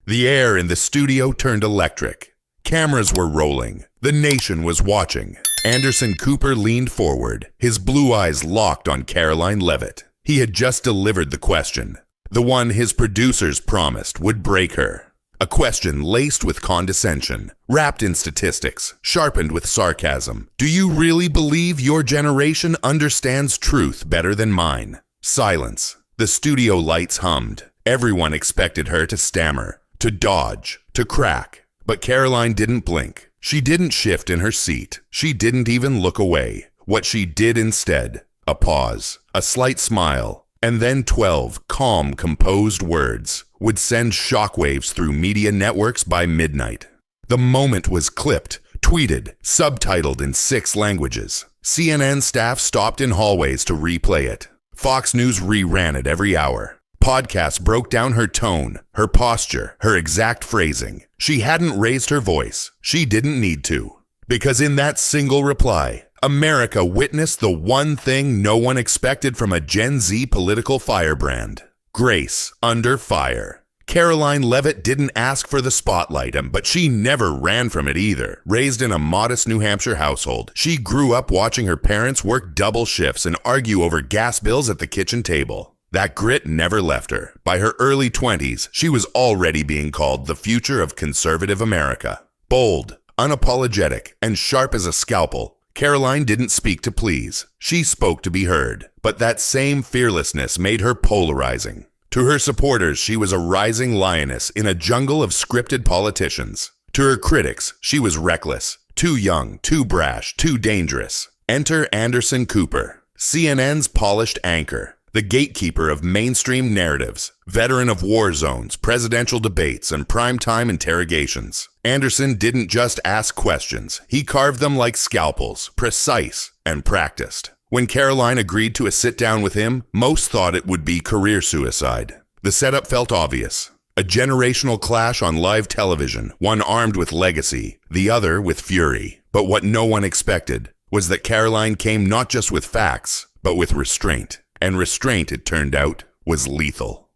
The air in the studio turned electric. Cameras were rolling. The nation was watching. Anderson Cooper leaned forward, his blue eyes locked on Caroline Leavitt. He had just delivered the question, the one his producers promised would break her. A question laced with condescension, wrapped in statistics, sharpened with sarcasm. Do you really believe your generation understands truth better than mine? Silence. The studio lights hummed. Everyone expected her to stammer, to dodge, to crack. But Caroline didn't blink. She didn't shift in her seat. She didn't even look away. What she did instead, a pause, a slight smile, and then 12 calm, composed words would send shockwaves through media networks by midnight. The moment was clipped, tweeted, subtitled in 6 languages. CNN staff stopped in hallways to replay it. Fox News reran it every hour. Podcasts broke down her tone, her posture, her exact phrasing. She hadn't raised her voice. She didn't need to. Because in that single reply, America witnessed the one thing no one expected from a Gen Z political firebrand. Grace under fire. Caroline Leavitt didn't ask for the spotlight, but she never ran from it either. Raised in a modest New Hampshire household, she grew up watching her parents work double shifts and argue over gas bills at the kitchen table. That grit never left her. By her early 20s, she was already being called the future of conservative America. Bold, unapologetic, and sharp as a scalpel, Caroline didn't speak to please. She spoke to be heard. But that same fearlessness made her polarizing. To her supporters, she was a rising lioness in a jungle of scripted politicians. To her critics, she was reckless, too young, too brash, too dangerous. Enter Anderson Cooper, CNN's polished anchor. The gatekeeper of mainstream narratives, veteran of war zones, presidential debates, and primetime interrogations. Anderson didn't just ask questions. He carved them like scalpels, precise and practiced. When Caroline agreed to a sit-down with him, most thought it would be career suicide. The setup felt obvious. A generational clash on live television, one armed with legacy, the other with fury. But what no one expected was that Caroline came not just with facts, but with restraint. And restraint, it turned out, was lethal.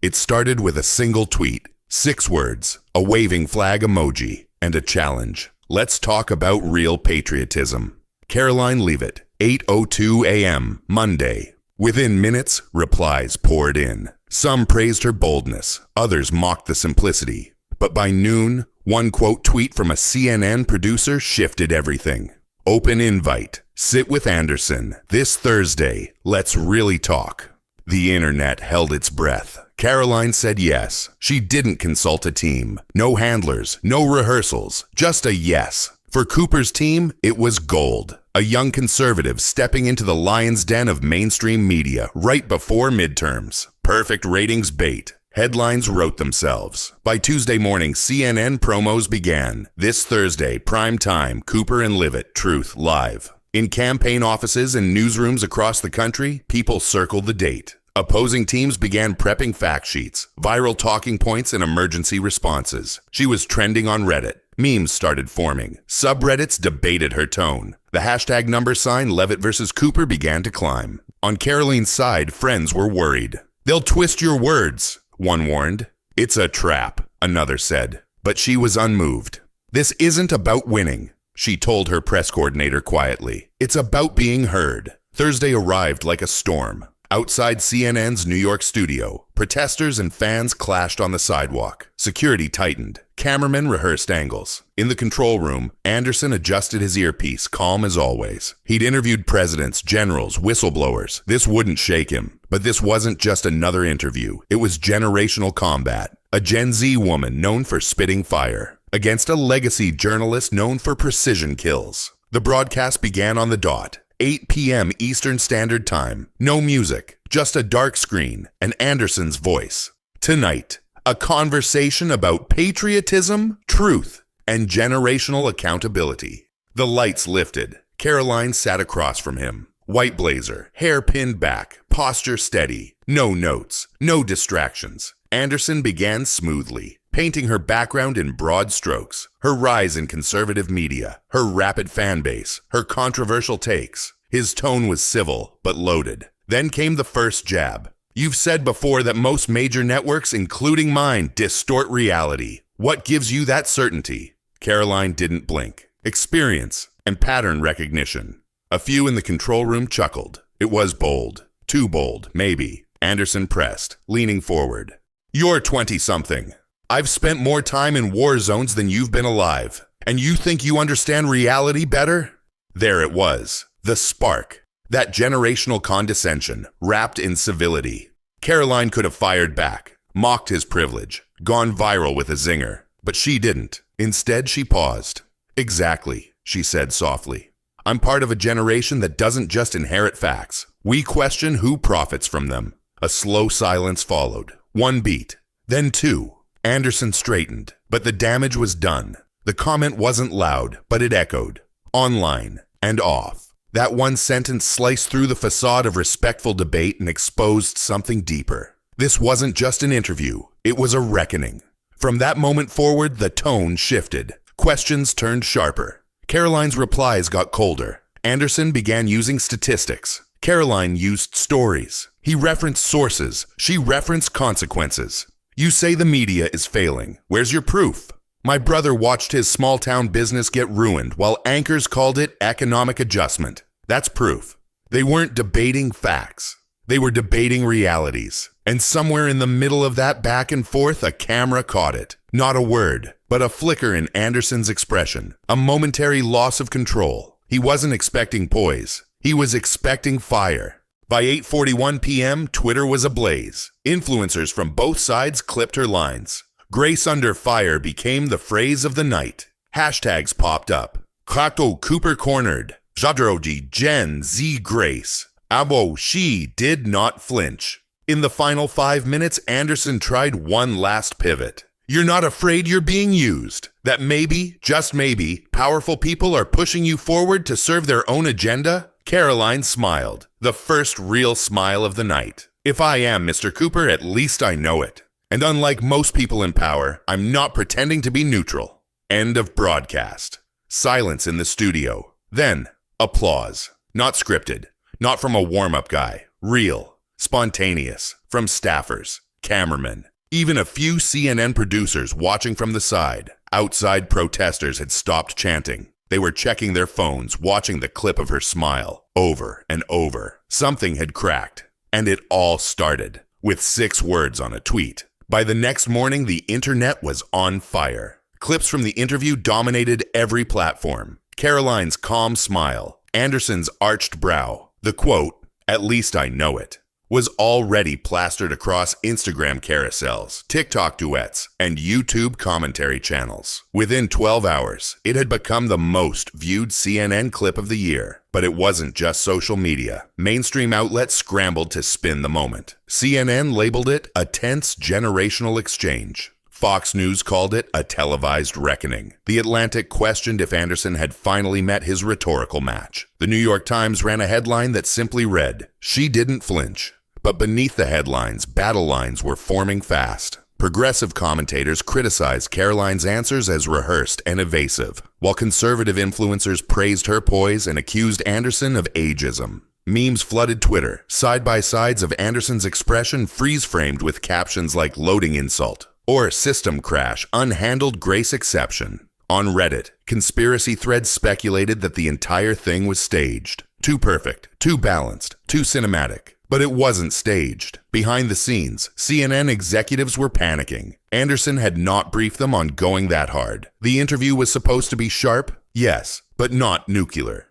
It started with a single tweet, 6 words, a waving flag emoji, and a challenge. Let's talk about real patriotism. Caroline Leavitt, 8:02 a.m., Monday. Within minutes, replies poured in. Some praised her boldness, others mocked the simplicity. But by noon, one quote tweet from a CNN producer shifted everything. Open invite. Sit with Anderson. This Thursday, let's really talk. The internet held its breath. Caroline said yes. She didn't consult a team. No handlers, no rehearsals, just a yes. For Cooper's team, it was gold. A young conservative stepping into the lion's den of mainstream media right before midterms. Perfect ratings bait. Headlines wrote themselves. By Tuesday morning, CNN promos began. This Thursday, prime time, Cooper and Leavitt, Truth Live. In campaign offices and newsrooms across the country, people circled the date. Opposing teams began prepping fact sheets, viral talking points, and emergency responses. She was trending on Reddit. Memes started forming. Subreddits debated her tone. The hashtag number sign Leavitt versus Cooper began to climb. On Caroline's side, friends were worried. They'll twist your words, one warned. It's a trap, another said. But she was unmoved. This isn't about winning, she told her press coordinator quietly. It's about being heard. Thursday arrived like a storm. Outside CNN's New York studio, protesters and fans clashed on the sidewalk. Security tightened. Cameramen rehearsed angles. In the control room, Anderson adjusted his earpiece, calm as always. He'd interviewed presidents, generals, whistleblowers. This wouldn't shake him. But this wasn't just another interview. It was generational combat. A Gen Z woman known for spitting fire against a legacy journalist known for precision kills. The broadcast began on the dot. 8 p.m. Eastern Standard Time. No music, just a dark screen and Anderson's voice. Tonight, a conversation about patriotism, truth, and generational accountability. The lights lifted. Caroline sat across from him. White blazer, hair pinned back, posture steady. No notes, no distractions. Anderson began smoothly, painting her background in broad strokes, her rise in conservative media, her rapid fan base, her controversial takes. His tone was civil, but loaded. Then came the first jab. You've said before that most major networks, including mine, distort reality. What gives you that certainty? Caroline didn't blink. Experience and pattern recognition. A few in the control room chuckled. It was bold. Too bold, maybe. Anderson pressed, leaning forward. You're 20-something. I've spent more time in war zones than you've been alive. And you think you understand reality better? There it was. The spark. That generational condescension, wrapped in civility. Caroline could have fired back, mocked his privilege, gone viral with a zinger. But she didn't. Instead, she paused. Exactly, she said softly. I'm part of a generation that doesn't just inherit facts. We question who profits from them. A slow silence followed. One beat, then two. Anderson straightened, but the damage was done. The comment wasn't loud, but it echoed. Online and off. That one sentence sliced through the facade of respectful debate and exposed something deeper. This wasn't just an interview. It was a reckoning. From that moment forward, the tone shifted. Questions turned sharper. Caroline's replies got colder. Anderson began using statistics. Caroline used stories. He referenced sources. She referenced consequences. You say the media is failing. Where's your proof? My brother watched his small-town business get ruined while anchors called it economic adjustment. That's proof. They weren't debating facts. They were debating realities. And somewhere in the middle of that back and forth, a camera caught it. Not a word, but a flicker in Anderson's expression. A momentary loss of control. He wasn't expecting poise. He was expecting fire. By 8:41 p.m., Twitter was ablaze. Influencers from both sides clipped her lines. Grace under fire became the phrase of the night. Hashtags popped up. Krato Cooper cornered. Jadroji Gen Z Grace. Abo she did not flinch. In the final 5 minutes, Anderson tried one last pivot. You're not afraid you're being used. That maybe, just maybe, powerful people are pushing you forward to serve their own agenda? Caroline smiled. The first real smile of the night. If I am Mr. Cooper, at least I know it. And unlike most people in power, I'm not pretending to be neutral. End of broadcast. Silence in the studio. Then, applause. Not scripted. Not from a warm-up guy. Real. Spontaneous. From staffers. Cameramen. Even a few CNN producers watching from the side. Outside protesters had stopped chanting. They were checking their phones, watching the clip of her smile. Over and over. Something had cracked. And it all started. With 6 words on a tweet. By the next morning, the internet was on fire. Clips from the interview dominated every platform. Caroline's calm smile, Anderson's arched brow, the quote, "At least I know it," was already plastered across Instagram carousels, TikTok duets, and YouTube commentary channels. Within 12 hours, it had become the most viewed CNN clip of the year. But it wasn't just social media. Mainstream outlets scrambled to spin the moment. CNN labeled it a tense generational exchange. Fox News called it a televised reckoning. The Atlantic questioned if Anderson had finally met his rhetorical match. The New York Times ran a headline that simply read, "She didn't flinch." But beneath the headlines, battle lines were forming fast. Progressive commentators criticized Caroline's answers as rehearsed and evasive, while conservative influencers praised her poise and accused Anderson of ageism. Memes flooded Twitter, side-by-sides of Anderson's expression freeze-framed with captions like "loading insult" or "system crash, unhandled grace exception." On Reddit, conspiracy threads speculated that the entire thing was staged. Too perfect, too balanced, too cinematic. But it wasn't staged. Behind the scenes, CNN executives were panicking. Anderson had not briefed them on going that hard. The interview was supposed to be sharp, yes, but not nuclear.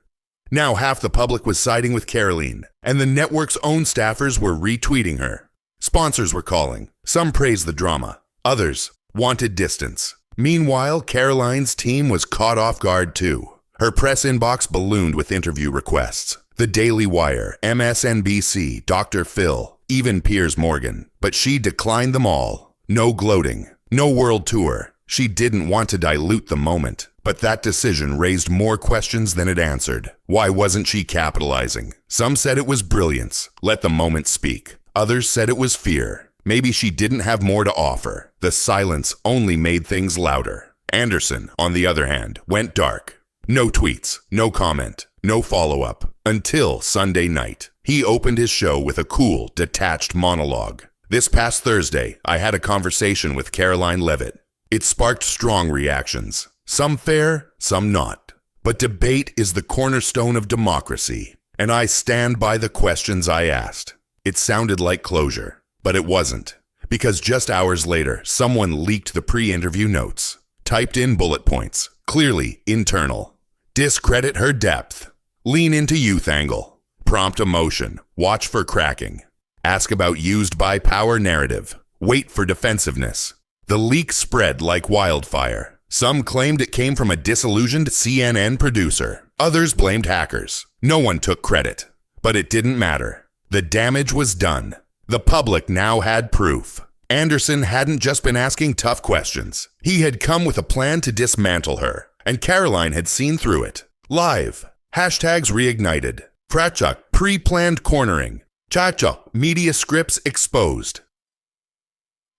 Now half the public was siding with Caroline, and the network's own staffers were retweeting her. Sponsors were calling. Some praised the drama. Others wanted distance. Meanwhile, Caroline's team was caught off guard too. Her press inbox ballooned with interview requests. The Daily Wire, MSNBC, Dr. Phil, even Piers Morgan. But she declined them all. No gloating. No world tour. She didn't want to dilute the moment. But that decision raised more questions than it answered. Why wasn't she capitalizing? Some said it was brilliance. Let the moment speak. Others said it was fear. Maybe she didn't have more to offer. The silence only made things louder. Anderson, on the other hand, went dark. No tweets, no comment, no follow-up. Until Sunday night. He opened his show with a cool, detached monologue. This past Thursday, I had a conversation with Caroline Leavitt. It sparked strong reactions. Some fair, some not. But debate is the cornerstone of democracy, and I stand by the questions I asked. It sounded like closure, but it wasn't. Because just hours later, someone leaked the pre-interview notes. Typed in bullet points, clearly internal. Discredit her depth. Lean into youth angle. Prompt emotion. Watch for cracking. Ask about used by power narrative. Wait for defensiveness. The leak spread like wildfire. Some claimed it came from a disillusioned CNN producer. Others blamed hackers. No one took credit. But it didn't matter. The damage was done. The public now had proof. Anderson hadn't just been asking tough questions. He had come with a plan to dismantle her. And Caroline had seen through it. Live. Hashtags reignited. Frachuk pre-planned cornering. Chacha media scripts exposed.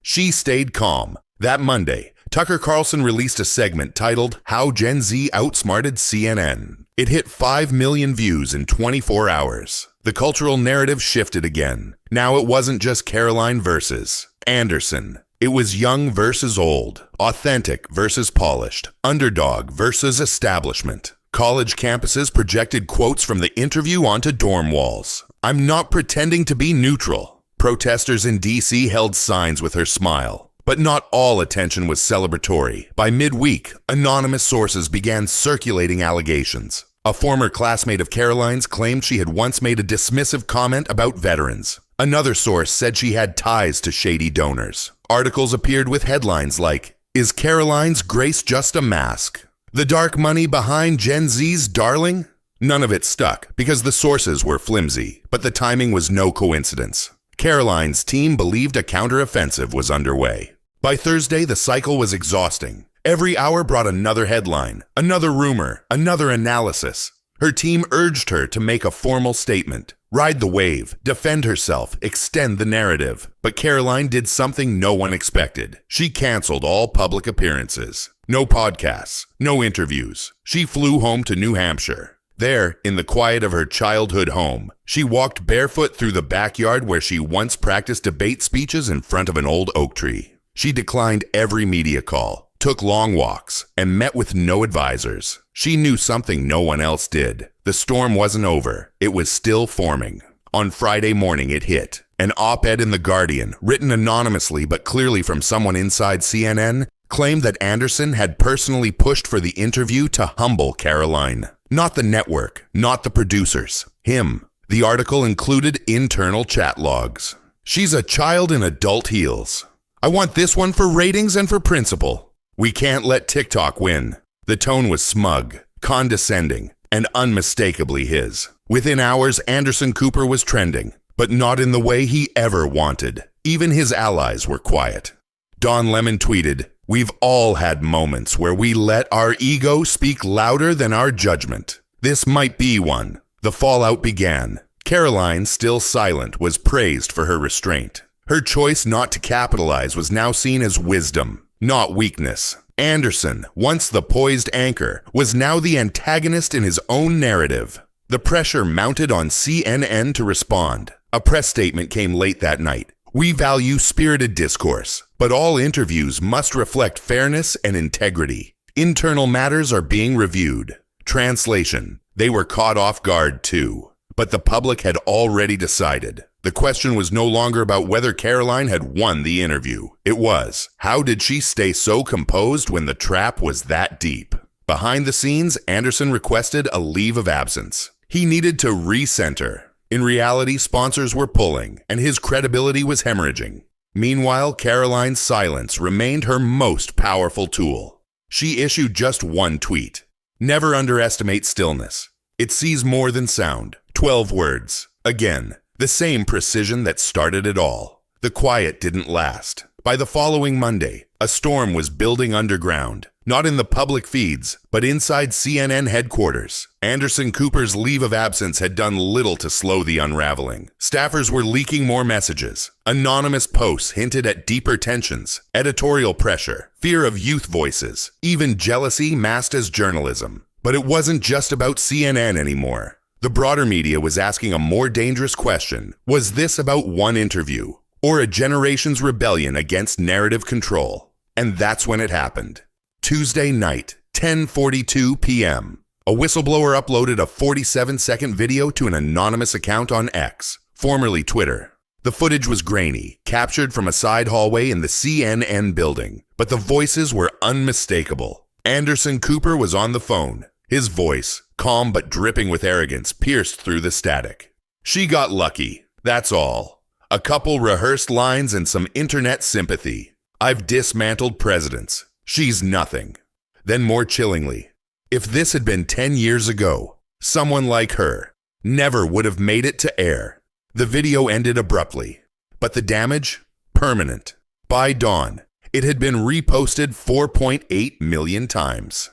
She stayed calm. That Monday, Tucker Carlson released a segment titled How Gen Z Outsmarted CNN. It hit 5 million views in 24 hours. The cultural narrative shifted again. Now it wasn't just Caroline versus Anderson. It was young versus old, authentic versus polished, underdog versus establishment. College campuses projected quotes from the interview onto dorm walls. I'm not pretending to be neutral. Protesters in D.C. held signs with her smile. But not all attention was celebratory. By midweek, anonymous sources began circulating allegations. A former classmate of Caroline's claimed she had once made a dismissive comment about veterans. Another source said she had ties to shady donors. Articles appeared with headlines like, "Is Caroline's grace just a mask? The dark money behind Gen Z's darling?" None of it stuck because the sources were flimsy, but the timing was no coincidence. Caroline's team believed a counteroffensive was underway. By Thursday, the cycle was exhausting. Every hour brought another headline, another rumor, another analysis. Her team urged her to make a formal statement, ride the wave, defend herself, extend the narrative. But Caroline did something no one expected. She canceled all public appearances. No podcasts, no interviews. She flew home to New Hampshire. There, in the quiet of her childhood home, she walked barefoot through the backyard where she once practiced debate speeches in front of an old oak tree. She declined every media call, took long walks, and met with no advisors. She knew something no one else did. The storm wasn't over. It was still forming. On Friday morning, it hit. An op-ed in The Guardian, written anonymously but clearly from someone inside CNN, claimed that Anderson had personally pushed for the interview to humble Caroline. Not the network, not the producers. Him. The article included internal chat logs. "She's a child in adult heels. I want this one for ratings and for principle. We can't let TikTok win." The tone was smug, condescending, and unmistakably his. Within hours, Anderson Cooper was trending, but not in the way he ever wanted. Even his allies were quiet. Don Lemon tweeted, "We've all had moments where we let our ego speak louder than our judgment. This might be one." The fallout began. Caroline, still silent, was praised for her restraint. Her choice not to capitalize was now seen as wisdom, not weakness. Anderson, once the poised anchor, was now the antagonist in his own narrative. The pressure mounted on CNN to respond. A press statement came late that night. "We value spirited discourse, but all interviews must reflect fairness and integrity. Internal matters are being reviewed." Translation: they were caught off guard too. But the public had already decided. The question was no longer about whether Caroline had won the interview. It was, how did she stay so composed when the trap was that deep? Behind the scenes, Anderson requested a leave of absence. He needed to recenter. In reality, sponsors were pulling, and his credibility was hemorrhaging. Meanwhile, Caroline's silence remained her most powerful tool. She issued just one tweet. "Never underestimate stillness. It sees more than sound." 12 words. Again, the same precision that started it all. The quiet didn't last. By the following Monday, a storm was building underground, not in the public feeds, but inside CNN headquarters. Anderson Cooper's leave of absence had done little to slow the unraveling. Staffers were leaking more messages. Anonymous posts hinted at deeper tensions, editorial pressure, fear of youth voices, even jealousy masked as journalism. But it wasn't just about CNN anymore. The broader media was asking a more dangerous question. Was this about one interview, or a generation's rebellion against narrative control? And that's when it happened. Tuesday night, 10:42 p.m. A whistleblower uploaded a 47-second video to an anonymous account on X, formerly Twitter. The footage was grainy, captured from a side hallway in the CNN building, but the voices were unmistakable. Anderson Cooper was on the phone. His voice, calm but dripping with arrogance, pierced through the static. She got lucky, that's all. A couple rehearsed lines and some internet sympathy. I've dismantled presidents. She's nothing. Then more chillingly, if this had been 10 years ago, someone like her never would have made it to air. The video ended abruptly, but the damage? Permanent. By dawn, it had been reposted 4.8 million times.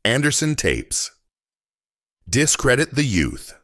Anderson tapes. Discredit the youth.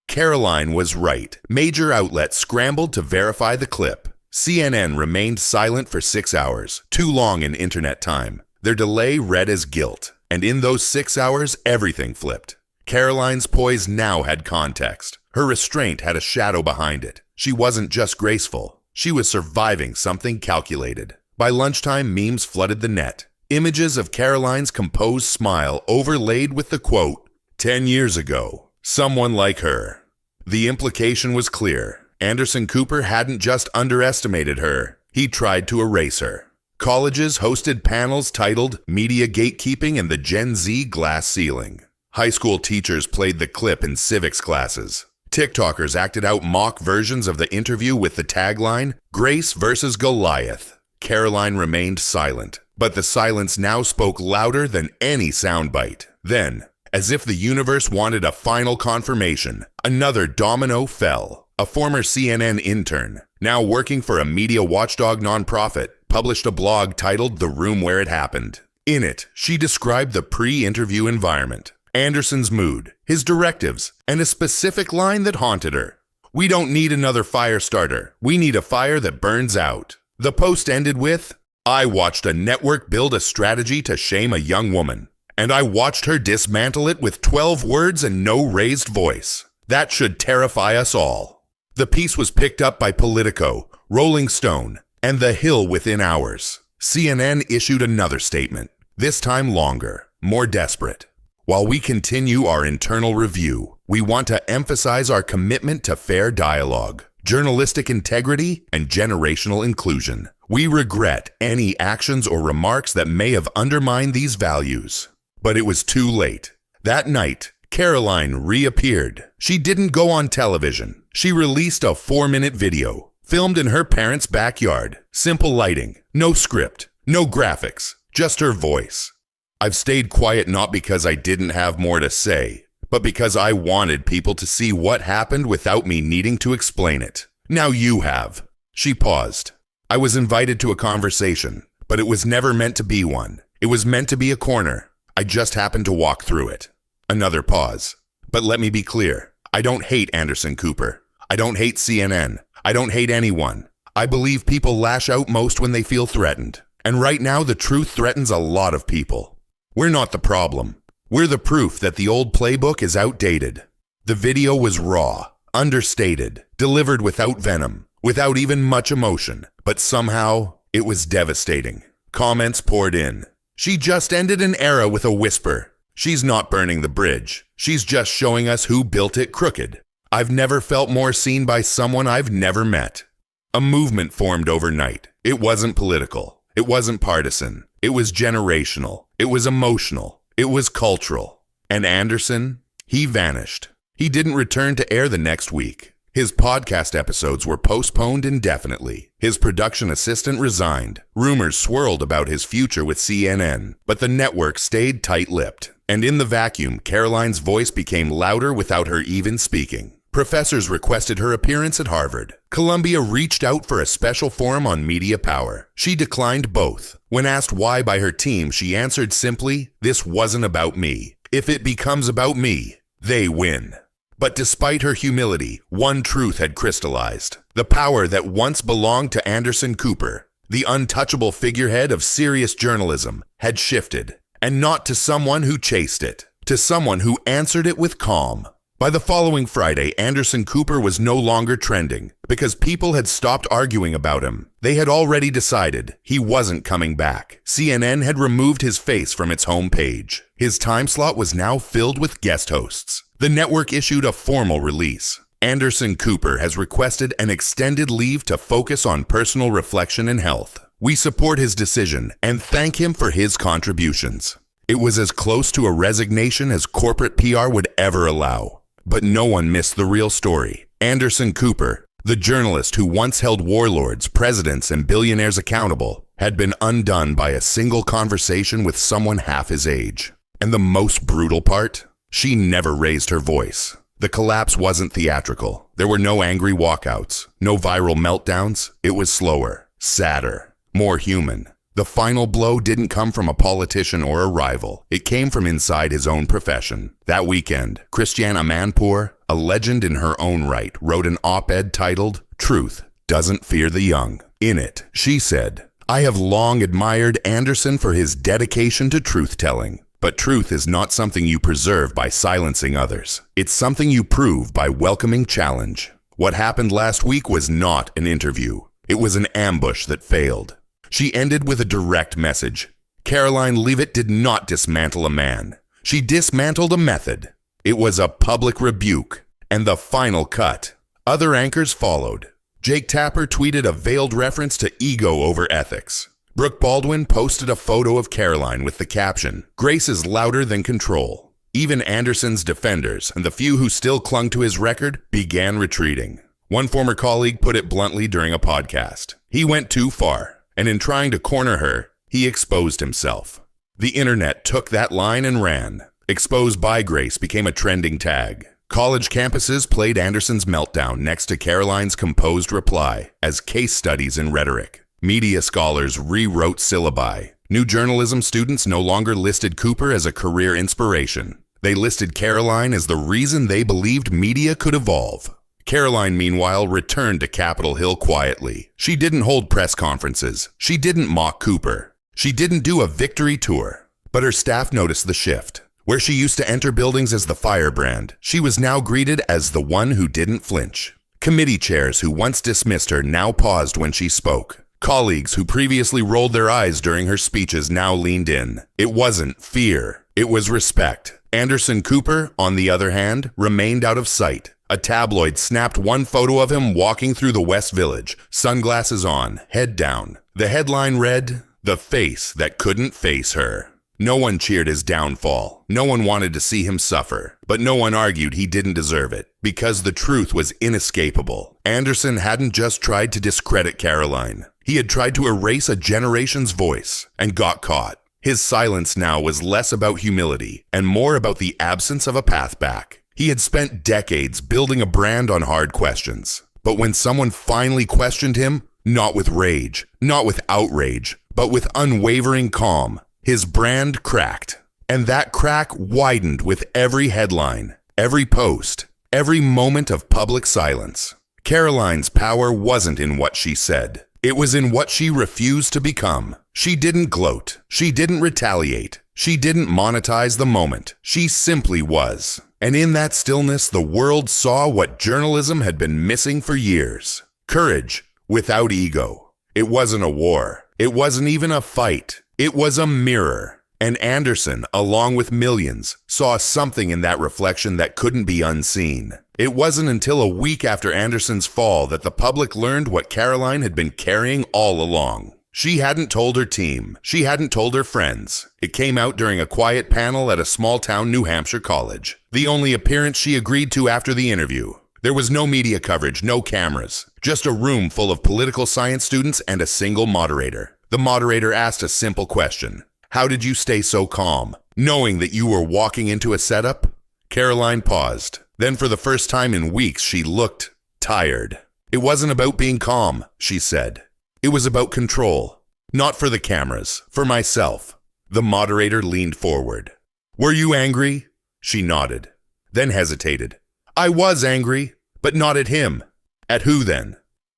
Caroline was right. Major outlets scrambled to verify the clip. CNN remained silent for 6 hours, too long in internet time. Their delay read as guilt, and in those 6 hours, everything flipped. Caroline's poise now had context. Her restraint had a shadow behind it. She wasn't just graceful. She was surviving something calculated. By lunchtime, memes flooded the net. Images of Caroline's composed smile overlaid with the quote, 10 years ago, someone like her. The implication was clear. Anderson Cooper hadn't just underestimated her. He tried to erase her. Colleges hosted panels titled Media Gatekeeping and the Gen Z Glass Ceiling. High school teachers played the clip in civics classes. TikTokers acted out mock versions of the interview with the tagline, Grace versus Goliath. Caroline remained silent, but the silence now spoke louder than any soundbite. Then, as if the universe wanted a final confirmation, another domino fell. A former CNN intern, now working for a media watchdog nonprofit, published a blog titled The Room Where It Happened. In it, she described the pre-interview environment, Anderson's mood, his directives, and a specific line that haunted her. We don't need another fire starter. We need a fire that burns out. The post ended with, I watched a network build a strategy to shame a young woman, and I watched her dismantle it with 12 words and no raised voice. That should terrify us all. The piece was picked up by Politico, Rolling Stone, and The Hill within hours. CNN issued another statement, this time longer, more desperate. While we continue our internal review, we want to emphasize our commitment to fair dialogue, journalistic integrity, and generational inclusion. We regret any actions or remarks that may have undermined these values. But it was too late. That night, Caroline reappeared. She didn't go on television. She released a 4-minute video, filmed in her parents' backyard. Simple lighting, no script, no graphics, just her voice. I've stayed quiet not because I didn't have more to say, but because I wanted people to see what happened without me needing to explain it. Now you have. She paused. I was invited to a conversation, but it was never meant to be one. It was meant to be a corner. I just happened to walk through it. Another pause. But let me be clear. I don't hate Anderson Cooper. I don't hate CNN. I don't hate anyone. I believe people lash out most when they feel threatened. And right now, the truth threatens a lot of people. We're not the problem. We're the proof that the old playbook is outdated. The video was raw, understated, delivered without venom, without even much emotion, but somehow it was devastating. Comments poured in. She just ended an era with a whisper. She's not burning the bridge. She's just showing us who built it crooked. I've never felt more seen by someone I've never met. A movement formed overnight. It wasn't political. It wasn't partisan. It was generational. It was emotional. It was cultural. And Anderson, he vanished. He didn't return to air the next week. His podcast episodes were postponed indefinitely. His production assistant resigned. Rumors swirled about his future with CNN, but the network stayed tight-lipped. And in the vacuum, Caroline's voice became louder without her even speaking. Professors requested her appearance at Harvard. Columbia reached out for a special forum on media power. She declined both. When asked why by her team, she answered simply, "This wasn't about me. If it becomes about me, they win." But despite her humility, one truth had crystallized. The power that once belonged to Anderson Cooper, the untouchable figurehead of serious journalism, had shifted. And not to someone who chased it, to someone who answered it with calm. By the following Friday, Anderson Cooper was no longer trending because people had stopped arguing about him. They had already decided he wasn't coming back. CNN had removed his face from its homepage. His time slot was now filled with guest hosts. The network issued a formal release. Anderson Cooper has requested an extended leave to focus on personal reflection and health. We support his decision and thank him for his contributions. It was as close to a resignation as corporate PR would ever allow. But no one missed the real story. Anderson Cooper, the journalist who once held warlords, presidents, and billionaires accountable, had been undone by a single conversation with someone half his age. And the most brutal part? She never raised her voice. The collapse wasn't theatrical. There were no angry walkouts, no viral meltdowns. It was slower, sadder, more human. The final blow didn't come from a politician or a rival. It came from inside his own profession. That weekend, Christiane Amanpour, a legend in her own right, wrote an op-ed titled, "Truth Doesn't Fear the Young." In it, she said, "I have long admired Anderson for his dedication to truth-telling. But truth is not something you preserve by silencing others. It's something you prove by welcoming challenge. What happened last week was not an interview. It was an ambush that failed." She ended with a direct message. Caroline Leavitt did not dismantle a man. She dismantled a method. It was a public rebuke. And the final cut. Other anchors followed. Jake Tapper tweeted a veiled reference to ego over ethics. Brooke Baldwin posted a photo of Caroline with the caption, "Grace is louder than control." Even Anderson's defenders, and the few who still clung to his record, began retreating. One former colleague put it bluntly during a podcast. He went too far. And in trying to corner her, he exposed himself. The internet took that line and ran. "Exposed by Grace" became a trending tag. College campuses played Anderson's meltdown next to Caroline's composed reply as case studies in rhetoric. Media scholars rewrote syllabi. New journalism students no longer listed Cooper as a career inspiration. They listed Caroline as the reason they believed media could evolve. Caroline, meanwhile, returned to Capitol Hill quietly. She didn't hold press conferences. She didn't mock Cooper. She didn't do a victory tour. But her staff noticed the shift. Where she used to enter buildings as the firebrand, she was now greeted as the one who didn't flinch. Committee chairs who once dismissed her now paused when she spoke. Colleagues who previously rolled their eyes during her speeches now leaned in. It wasn't fear. It was respect. Anderson Cooper, on the other hand, remained out of sight. A tabloid snapped one photo of him walking through the West Village, sunglasses on, head down. The headline read, "The Face That Couldn't Face Her." No one cheered his downfall. No one wanted to see him suffer. But no one argued he didn't deserve it, because the truth was inescapable. Anderson hadn't just tried to discredit Caroline. He had tried to erase a generation's voice, and got caught. His silence now was less about humility, and more about the absence of a path back. He had spent decades building a brand on hard questions. But when someone finally questioned him, not with rage, not with outrage, but with unwavering calm, his brand cracked. And that crack widened with every headline, every post, every moment of public silence. Caroline's power wasn't in what she said. It was in what she refused to become. She didn't gloat. She didn't retaliate. She didn't monetize the moment. She simply was. And in that stillness, the world saw what journalism had been missing for years. Courage without ego. It wasn't a war. It wasn't even a fight. It was a mirror. And Anderson, along with millions, saw something in that reflection that couldn't be unseen. It wasn't until a week after Anderson's fall that the public learned what Caroline had been carrying all along. She hadn't told her team. She hadn't told her friends. It came out during a quiet panel at a small-town New Hampshire college. The only appearance she agreed to after the interview. There was no media coverage, no cameras. Just a room full of political science students and a single moderator. The moderator asked a simple question. How did you stay so calm, knowing that you were walking into a setup? Caroline paused. Then for the first time in weeks, she looked tired. It wasn't about being calm, she said. It was about control. Not for the cameras, for myself. The moderator leaned forward. Were you angry? She nodded, then hesitated. I was angry, but not at him. At who then?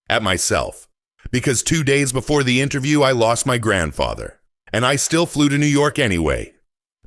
At myself. Because 2 days before the interview, I lost my grandfather. And I still flew to New York anyway.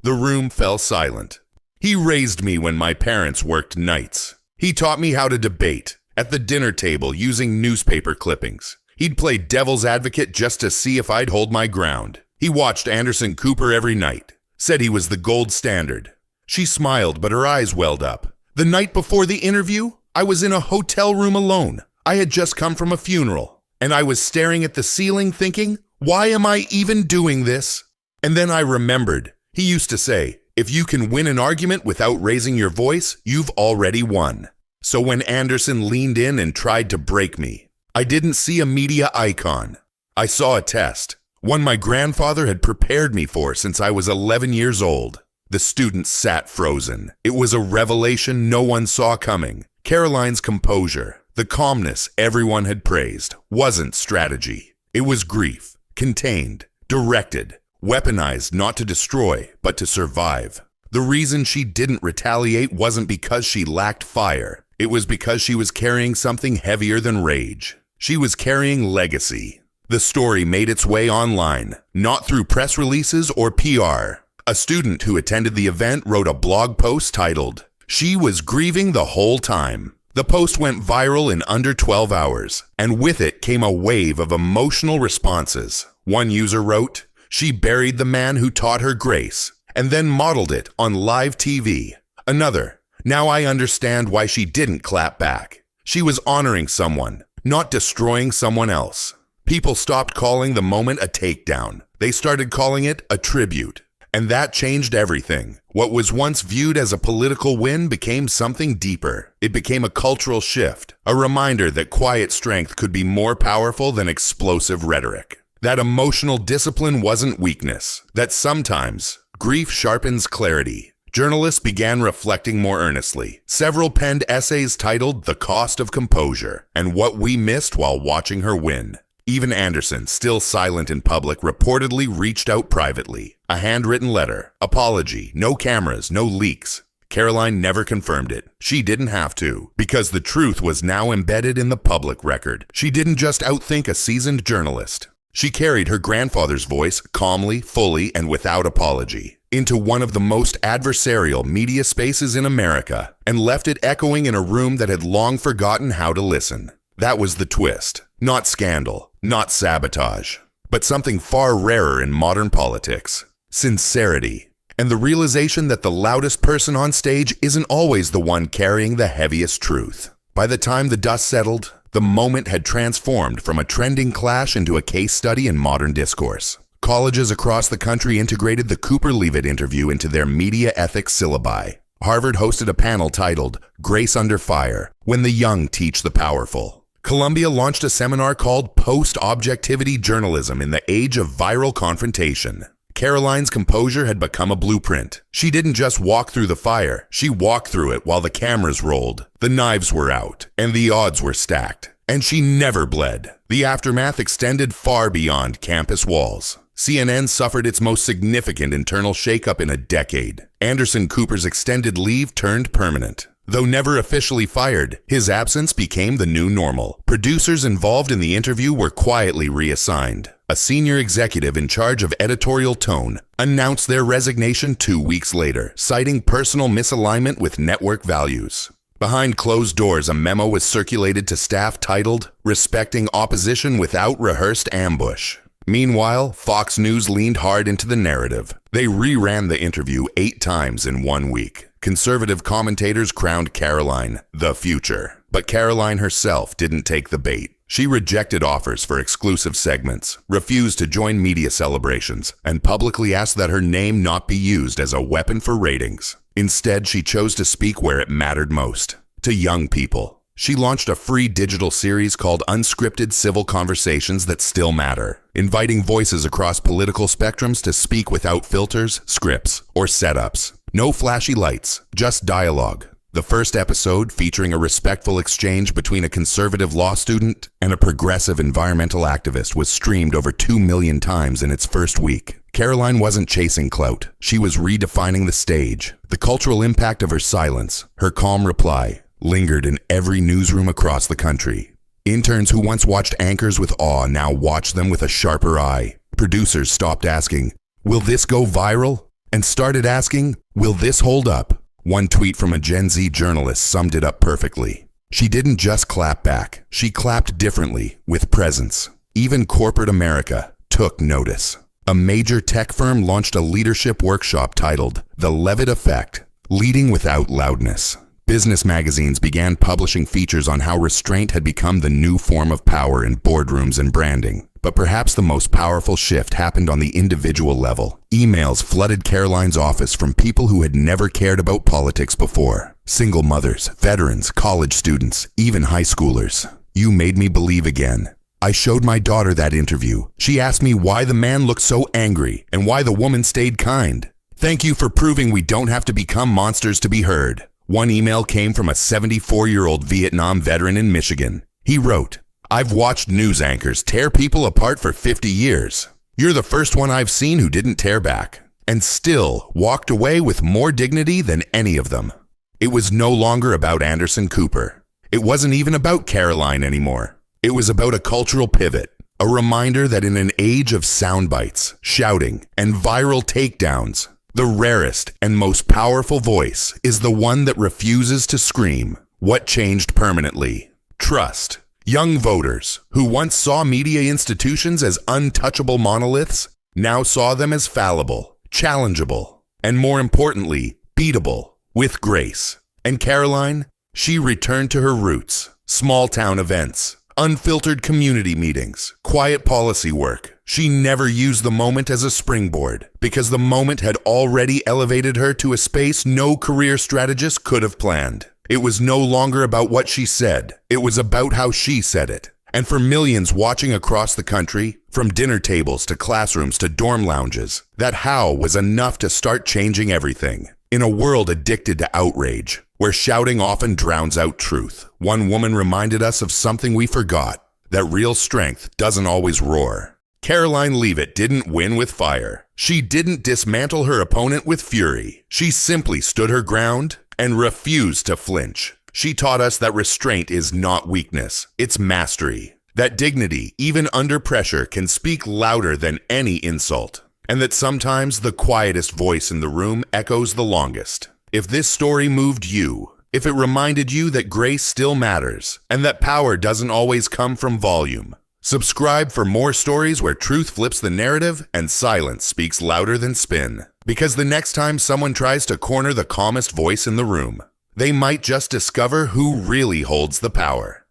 The room fell silent. He raised me when my parents worked nights. He taught me how to debate at the dinner table using newspaper clippings. He'd play devil's advocate just to see if I'd hold my ground. He watched Anderson Cooper every night, said he was the gold standard. She smiled, but her eyes welled up. The night before the interview, I was in a hotel room alone. I had just come from a funeral, and I was staring at the ceiling thinking, why am I even doing this? And then I remembered. He used to say, if you can win an argument without raising your voice, you've already won. So when Anderson leaned in and tried to break me, I didn't see a media icon. I saw a test, one my grandfather had prepared me for since I was 11 years old. The students sat frozen. It was a revelation no one saw coming. Caroline's composure, the calmness everyone had praised, wasn't strategy. It was grief, contained, directed, weaponized not to destroy, but to survive. The reason she didn't retaliate wasn't because she lacked fire. It was because she was carrying something heavier than rage. She was carrying legacy. The story made its way online, not through press releases or PR. A student who attended the event wrote a blog post titled, "She was grieving the whole time." The post went viral in under 12 hours, and with it came a wave of emotional responses. One user wrote, "She buried the man who taught her grace, and then modeled it on live TV." Another, "Now I understand why she didn't clap back. She was honoring someone, not destroying someone else." People stopped calling the moment a takedown. They started calling it a tribute. And that changed everything. What was once viewed as a political win became something deeper. It became a cultural shift, a reminder that quiet strength could be more powerful than explosive rhetoric. That emotional discipline wasn't weakness, that sometimes grief sharpens clarity. Journalists began reflecting more earnestly. Several penned essays titled "The Cost of Composure" and "What We Missed While Watching Her Win." Even Anderson, still silent in public, reportedly reached out privately. A handwritten letter, apology, no cameras, no leaks. Caroline never confirmed it. She didn't have to, because the truth was now embedded in the public record. She didn't just outthink a seasoned journalist. She carried her grandfather's voice calmly, fully, and without apology into one of the most adversarial media spaces in America and left it echoing in a room that had long forgotten how to listen. That was the twist. Not scandal, not sabotage, but something far rarer in modern politics. Sincerity. And the realization that the loudest person on stage isn't always the one carrying the heaviest truth. By the time the dust settled, the moment had transformed from a trending clash into a case study in modern discourse. Colleges across the country integrated the Cooper-Leavitt interview into their media ethics syllabi. Harvard hosted a panel titled "Grace Under Fire: When the Young Teach the Powerful." Columbia launched a seminar called "Post-Objectivity Journalism in the Age of Viral Confrontation." Caroline's composure had become a blueprint. She didn't just walk through the fire, she walked through it while the cameras rolled. The knives were out, and the odds were stacked. And she never bled. The aftermath extended far beyond campus walls. CNN suffered its most significant internal shakeup in a decade. Anderson Cooper's extended leave turned permanent. Though never officially fired, his absence became the new normal. Producers involved in the interview were quietly reassigned. A senior executive in charge of editorial tone announced their resignation 2 weeks later, citing personal misalignment with network values. Behind closed doors, a memo was circulated to staff titled "Respecting Opposition Without Rehearsed Ambush." Meanwhile, Fox News leaned hard into the narrative. They reran the interview 8 times in 1 week. Conservative commentators crowned Caroline the future. But Caroline herself didn't take the bait. She rejected offers for exclusive segments, refused to join media celebrations, and publicly asked that her name not be used as a weapon for ratings. Instead, she chose to speak where it mattered most, to young people. She launched a free digital series called Unscripted Civil Conversations That Still Matter, inviting voices across political spectrums to speak without filters, scripts, or setups. No flashy lights, just dialogue. The first episode, featuring a respectful exchange between a conservative law student and a progressive environmental activist, was streamed over 2 million times in its first week. Caroline wasn't chasing clout. She was redefining the stage. The cultural impact of her silence, her calm reply, lingered in every newsroom across the country. Interns who once watched anchors with awe now watch them with a sharper eye. Producers stopped asking, "Will this go viral?" and started asking, "Will this hold up?" One tweet from a Gen Z journalist summed it up perfectly. She didn't just clap back, she clapped differently, with presence. Even corporate America took notice. A major tech firm launched a leadership workshop titled The Leavitt Effect, Leading Without Loudness. Business magazines began publishing features on how restraint had become the new form of power in boardrooms and branding. But perhaps the most powerful shift happened on the individual level. Emails flooded Caroline's office from people who had never cared about politics before. Single mothers, veterans, college students, even high schoolers. You made me believe again. I showed my daughter that interview. She asked me why the man looked so angry and why the woman stayed kind. Thank you for proving we don't have to become monsters to be heard. One email came from a 74-year-old Vietnam veteran in Michigan. He wrote, I've watched news anchors tear people apart for 50 years. You're the first one I've seen who didn't tear back, and still walked away with more dignity than any of them. It was no longer about Anderson Cooper. It wasn't even about Caroline anymore. It was about a cultural pivot, a reminder that in an age of sound bites, shouting, and viral takedowns, the rarest and most powerful voice is the one that refuses to scream. What changed permanently? Trust. Young voters, who once saw media institutions as untouchable monoliths, now saw them as fallible, challengeable, and more importantly, beatable, with grace. And Caroline, she returned to her roots, small-town events, unfiltered community meetings, quiet policy work. She never used the moment as a springboard, because the moment had already elevated her to a space no career strategist could have planned. It was no longer about what she said. It was about how she said it. And for millions watching across the country, from dinner tables to classrooms to dorm lounges, that how was enough to start changing everything. In a world addicted to outrage, where shouting often drowns out truth, one woman reminded us of something we forgot, that real strength doesn't always roar. Caroline Leavitt didn't win with fire. She didn't dismantle her opponent with fury. She simply stood her ground and refused to flinch. She taught us that restraint is not weakness, it's mastery. That dignity, even under pressure, can speak louder than any insult. And that sometimes the quietest voice in the room echoes the longest. If this story moved you, if it reminded you that grace still matters, and that power doesn't always come from volume, subscribe for more stories where truth flips the narrative and silence speaks louder than spin. Because the next time someone tries to corner the calmest voice in the room, they might just discover who really holds the power.